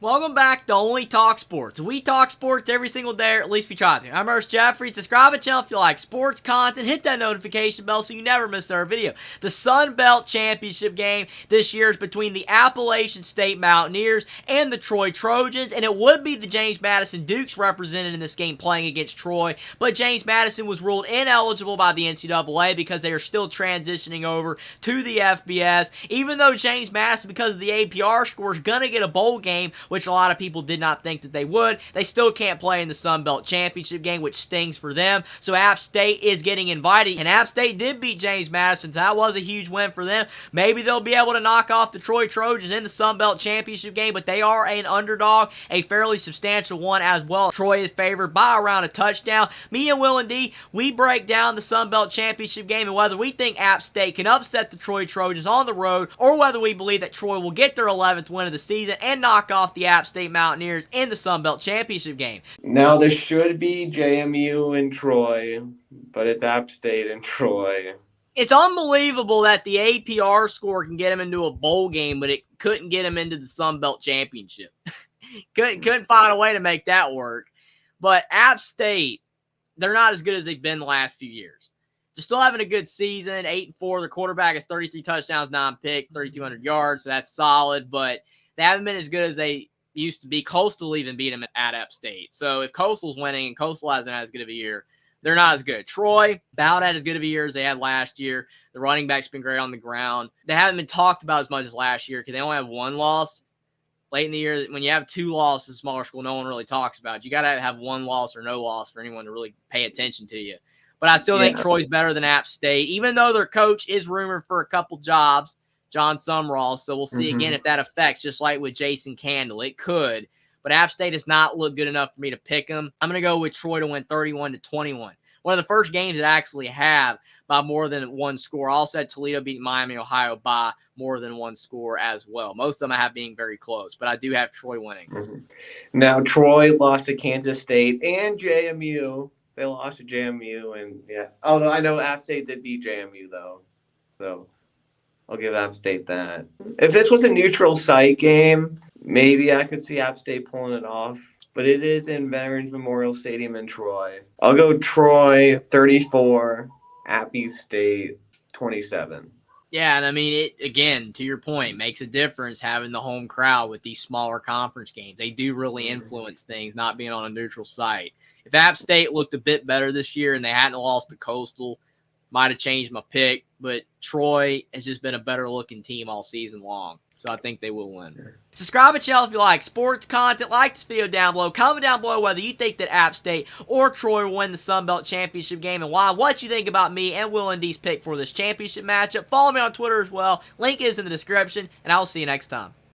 Welcome back to Only Talk Sports. We talk sports every single day, or at least we try to. I'm Ernest Jeffrey. Subscribe to the channel if you like sports content. Hit that notification bell so you never miss our video. The Sun Belt Championship game this year is between the Appalachian St Mountaineers and the Troy Trojans, and it would be the James Madison Dukes represented in this game playing against Troy, but James Madison was ruled ineligible by the NCAA because they are still transitioning over to the FBS, even though James Madison, because of the APR score, is going to get a bowl game, which a lot of people did not think that they would. They still can't play in the Sun Belt Championship game, which stings for them. So App State is getting invited, and App State did beat James Madison, so that was a huge win for them. Maybe they'll be able to knock off the Troy Trojans in the Sun Belt Championship game, but they are an underdog, a fairly substantial one as well. Troy is favored by around a touchdown. Me and Will and D, we break down the Sun Belt Championship game and whether we think App State can upset the Troy Trojans on the road, or whether we believe that Troy will get their 11th win of the season and knock off the App State Mountaineers in the Sun Belt Championship game. Now, there should be JMU and Troy, but it's App State and Troy. It's unbelievable that the APR score can get him into a bowl game, but it couldn't get him into the Sun Belt Championship. couldn't find a way to make that work. But App State, they're not as good as they've been the last few years. They're still having a good season, 8-4. Their quarterback has 33 touchdowns, 9 picks, 3,200 yards, so that's solid. But they haven't been as good as they used to be. Coastal even beat them at App State. So if Coastal's winning and Coastal hasn't had as good of a year, they're not as good. Troy, about had as good of a year as they had last year. The running back's been great on the ground. They haven't been talked about as much as last year because they only have one loss. Late in the year, when you have two losses, smaller school, no one really talks about it. You got to have one loss or no loss for anyone to really pay attention to you. But I still think Troy's better than App State, even though their coach is rumored for a couple jobs, Jon Sumrall. So we'll see again if that affects, just like with Jason Candle. It could. But App State has not looked good enough for me to pick them. I'm going to go with Troy to win 31-21. One of the first games that I actually have by more than one score. I also had Toledo beat Miami, Ohio by more than one score as well. Most of them I have being very close, but I do have Troy winning. Now, Troy lost to Kansas State and JMU. They lost to JMU, and although I know App State did beat JMU, though. So I'll give App State that. If this was a neutral site game, maybe I could see App State pulling it off. But it is in Veterans Memorial Stadium in Troy. I'll go Troy 34, Appy State 27. Yeah, and I mean, it again, to your point, makes a difference having the home crowd with these smaller conference games. They do really influence things, not being on a neutral site. If App State looked a bit better this year and they hadn't lost to Coastal, might have changed my pick. But Troy has just been a better-looking team all season long. So I think they will win. Subscribe to the channel if you like sports content. Like this video down below. Comment down below whether you think that App State or Troy will win the Sun Belt Championship game and why. What you think about me and Will and D's pick for this championship matchup. Follow me on Twitter as well. Link is in the description, and I will see you next time.